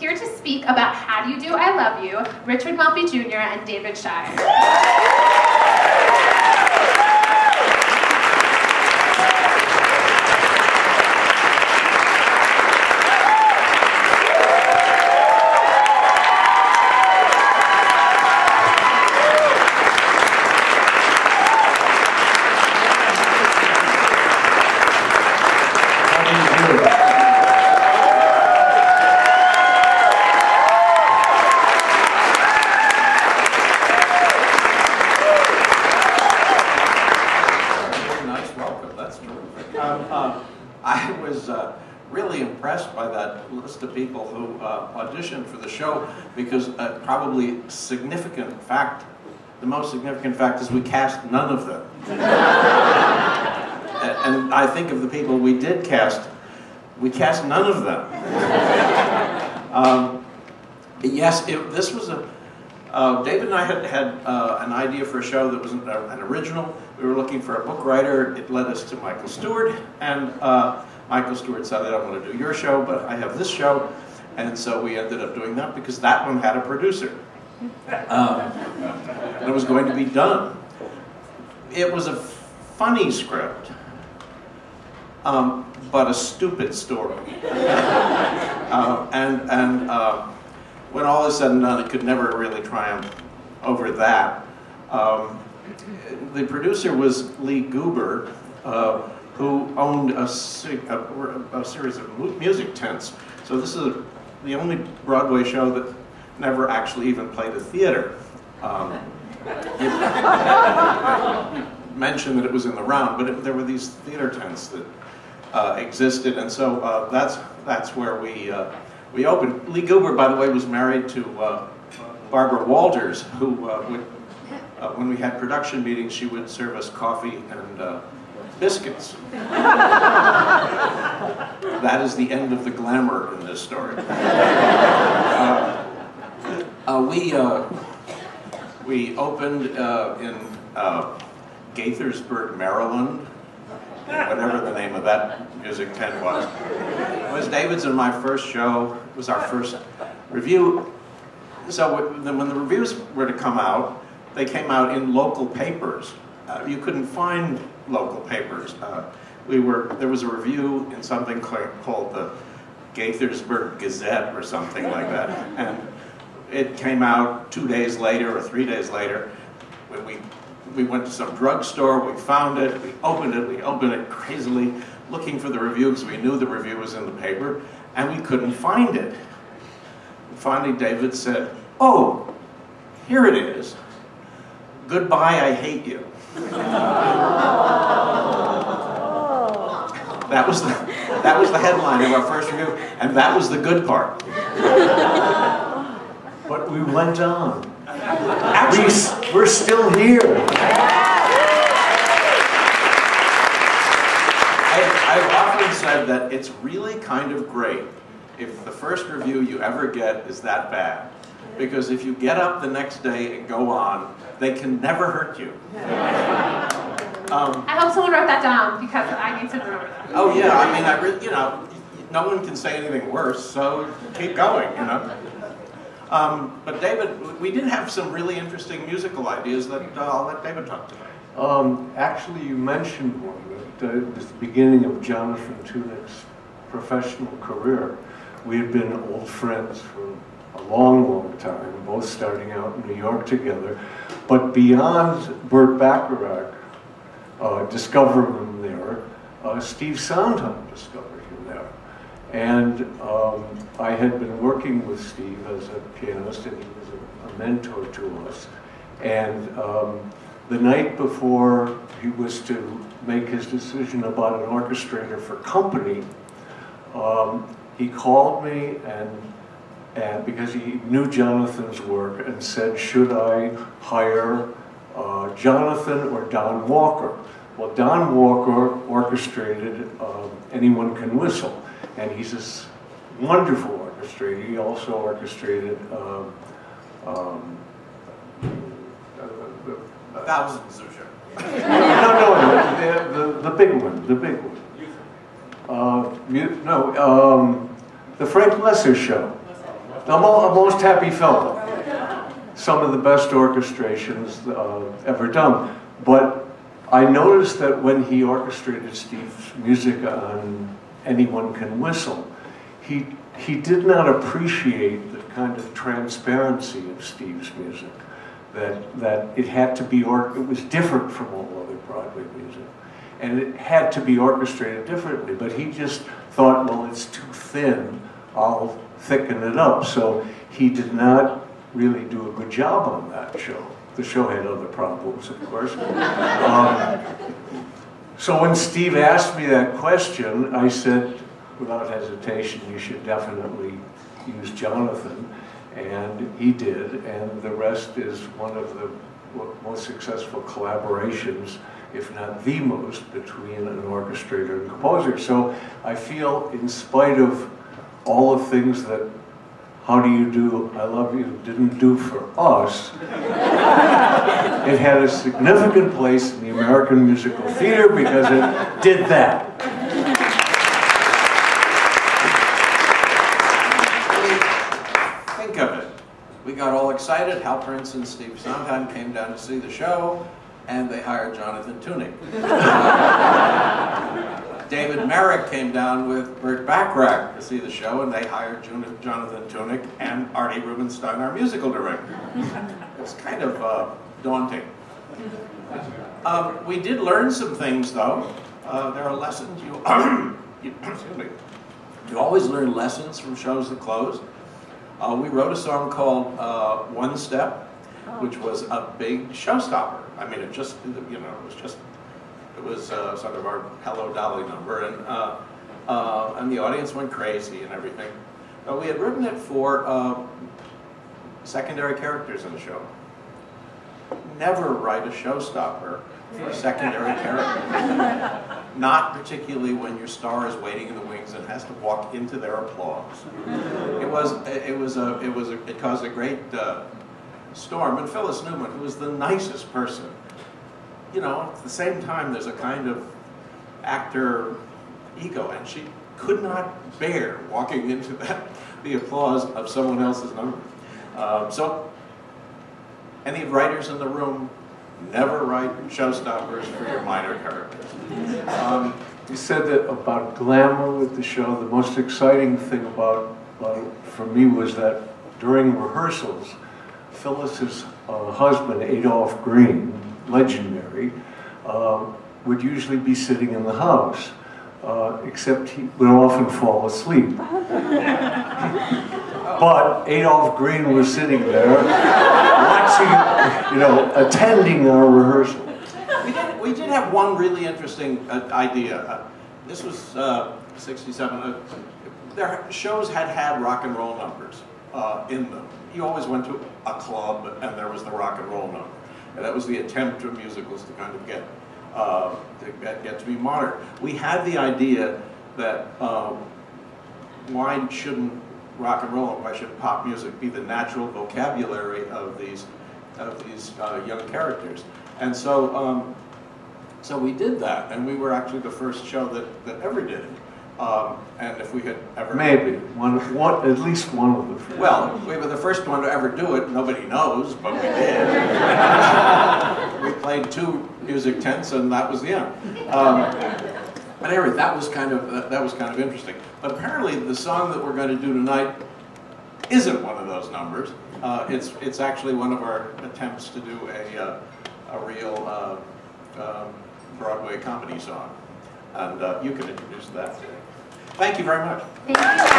Here to speak about How Do You Do, I Love You, Richard Maltby Jr. and David Shire. I was really impressed by that list of people who auditioned for the show, because probably significant fact, the most significant fact is we cast none of them. And I think of the people we did cast, we cast none of them. Yes, this was a, David and I had an idea for a show that was an original. We were looking for a book writer. It led us to Michael Stewart, and Michael Stewart said, I don't want to do your show, but I have this show. And so we ended up doing that because that one had a producer. And it was going to be done. It was a funny script, but a stupid story. When all is said and done, it could never really triumph over that. The producer was Lee Goober, who owned a series of music tents. So this is the only Broadway show that never actually even played a theater. You mentioned that it was in the round, but there were these theater tents that existed, and so that's where we opened. Lee Goober, by the way, was married to Barbara Walters, who when we had production meetings, she would serve us coffee and biscuits. That is the end of the glamour in this story. We opened in Gaithersburg, Maryland, whatever the name of that music tent was. It was David's and my first show. It was our first review. So when the reviews were to come out, they came out in local papers. You couldn't find local papers. There was a review in something called the Gaithersburg Gazette or something like that, and it came out 2 days later or 3 days later. We went to some drugstore, we found it, we opened it crazily, looking for the review because we knew the review was in the paper, and we couldn't find it. And finally, David said, "Oh, here it is. Goodbye, I hate you." That was the headline of our first review, and that was the good part. But we went on. Actually, we're still here. I've often said that it's really kind of great if the first review you ever get is that bad. Because if you get up the next day and go on, they can never hurt you. I hope someone wrote that down, because I need to remember that. Oh yeah, I mean, no one can say anything worse, so keep going, you know. But David, we did have some really interesting musical ideas that I'll let David talk about. Actually, you mentioned one that it was the beginning of Jonathan Tunick's professional career. We had been old friends for a long, long time, both starting out in New York together. But beyond Burt Bacharach discovering him there, Steve Sondheim discovered him there. And I had been working with Steve as a pianist, and he was a mentor to us. And the night before he was to make his decision about an orchestrator for company, he called me and because he knew Jonathan's work, and said, should I hire Jonathan or Don Walker? Well, Don Walker orchestrated Anyone Can Whistle, and he's this wonderful orchestrator. He also orchestrated Thousands of shows. No, the big one, the big one. The Frank Lesser Show. I'm a most happy fellow. Some of the best orchestrations ever done. But I noticed that when he orchestrated Steve's music on Anyone Can Whistle, he did not appreciate the kind of transparency of Steve's music. That it had to be, it was different from all other Broadway music. And it had to be orchestrated differently, but he just thought, well, it's too thin, I'll thicken it up. So he did not really do a good job on that show. The show had other problems, of course. So when Steve asked me that question, I said, without hesitation, you should definitely use Jonathan. And he did, and the rest is one of the most successful collaborations, if not the most, between an orchestrator and composer. So I feel, in spite of all the things that How Do You Do, I Love You didn't do for us, it had a significant place in the American musical theater because it did that. Think of it. We got all excited. Hal Prince and Steve Sondheim came down to see the show, and they hired Jonathan Tunick. David Merrick came down with Burt Bacharach to see the show, and they hired Jonathan Tunick and Artie Rubinstein, our musical director. It's kind of daunting. We did learn some things, though. There are lessons excuse me. You always learn lessons from shows that close. We wrote a song called One Step, which was a big showstopper. I mean, it just, you know, it was sort of our Hello Dolly number, and the audience went crazy and everything. But we had written it for secondary characters in the show. Never write a showstopper for a secondary character. Not particularly when your star is waiting in the wings and has to walk into their applause. It caused a great storm. And Phyllis Newman, who was the nicest person, you know, at the same time there's a kind of actor ego, and she could not bear walking into the applause of someone else's number. So any writers in the room, never write showstoppers for your minor characters. You said that about glamour with the show. The most exciting thing about it for me was that during rehearsals, Phyllis's husband, Adolph Green, legendary, would usually be sitting in the house, except he would often fall asleep. But Adolph Green was sitting there, watching, you know, attending our rehearsal. We did have one really interesting idea. This was 67. Their shows had rock and roll numbers in them. You always went to a club and there was the rock and roll number. And that was the attempt of musicals to kind of get to be modern. We had the idea that why shouldn't rock and roll, why should pop music be the natural vocabulary of these young characters? And so so we did that, and we were actually the first show that ever did it. And if we had ever... Maybe. At least one of the first. Well, we were the first one to ever do it. Nobody knows, but we did. We played 2 music tents, and that was the end. But anyway, that was kind of interesting. But apparently, the song that we're going to do tonight isn't one of those numbers. It's actually one of our attempts to do a real Broadway comedy song, and you can introduce that. Thank you very much. Thank you.